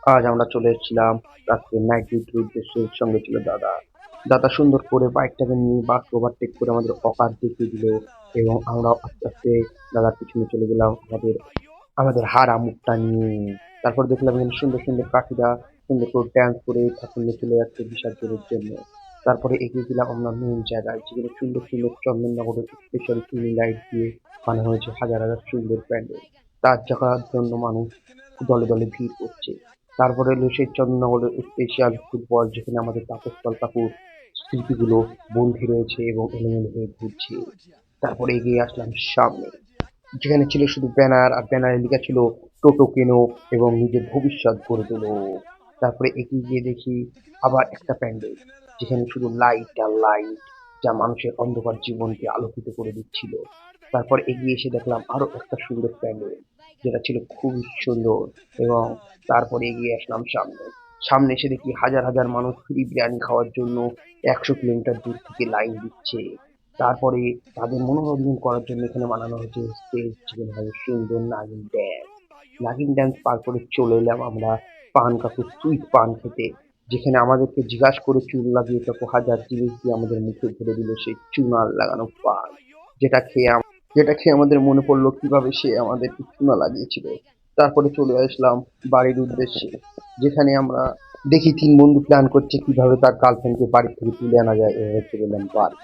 আজ আমরা চলে এসেছিলাম রাত্রে নাইট ডিউটির উদ্দেশ্যে। সঙ্গে ছিল দাদা। দাদা সুন্দর করে বাইকটাকে নিয়ে বাস ওভারটেক করে আমাদের অকাত দেখিয়ে দিল, এবং আমরা আস্তে আস্তে দাদার পিছনে চলে গেলাম আমাদের আমাদের হারা মুখটা নিয়ে। তারপর দেখলাম এখানে সুন্দর সুন্দর কাঠিরা সুন্দর করে ড্যান্স করে ঠাকুর নিয়ে চলে যাচ্ছে বিসর্জনের জন্য। তারপরে এগিয়ে গেলাম আমরা মেন জায়গায়, যেখানে সুন্দর সুন্দর চন্দননগরের স্পেশাল টুনি লাইট দিয়ে বানানো হয়েছে হাজার হাজার সুন্দর প্যান্ডেল। তার দেখার জন্য মানুষ দলে দলে ভিড় করছে। তারপরে এলো সেই চন্দননগরের স্পেশাল ফুটবল, যেখানে আমাদের তাপস কাকুর স্মৃতিগুলো বন্ধী রয়েছে এবং এলোমেলো হয়ে ঘুরছে। তারপরে এগিয়ে আসলাম সামনে, যেখানে ছিল শুধু ব্যানার, আর ব্যানারে লেখা ছিল টোটো কেনো এবং নিজের ভবিষ্যৎ গড়ে তোলো। তারপরে এগিয়ে গিয়ে দেখি আবার একটা প্যান্ডেল, যেখানে শুধু লাইট আর লাইট, যা মানুষের অন্ধকার জীবনকে আলোকিত করে দিচ্ছিল। তারপর এগিয়ে এসে দেখলাম আরো একটা সুন্দর প্যান্ডেল, যেটা ছিল খুবই সুন্দর। এবং তারপরে এগিয়ে আসলাম সামনে। সামনে এসে দেখি হাজার হাজার মানুষ ফ্রি বিরিয়ানি খাওয়ার জন্য 100 কিলোমিটার দূর থেকে লাইন দিচ্ছে। তারপরে তাদের মনোরঞ্জন করার জন্য এখানে বানানো হয়েছে স্টেজ, যেখানে হবে সুন্দর নাগিন ড্যান্স। নাগিন ড্যান্স পার করে চলে এলাম আমরা পান কাকুর সুইট পান খেতে, যেখানে আমাদেরকে জিজ্ঞাসা করে চুল লাগিয়ে কাকু হাজার জিনিস দিয়ে আমাদের মুখে ভরে দিল সেই চুনার লাগানো পান। যেটা খেয়ে যেটা খেয়ে আমাদের মনে পড়লো কিভাবে সে আমাদেরকে চুনা লাগিয়েছিল। তারপরে চলে আসলাম বাড়ির উদ্দেশ্যে, যেখানে আমরা দেখি তিন বন্ধু প্ল্যান করছে কিভাবে তার গার্লফ্রেন্ডকে বাড়ি থেকে তুলে আনা যায়। এভাবে চলে এলাম বাড়ি।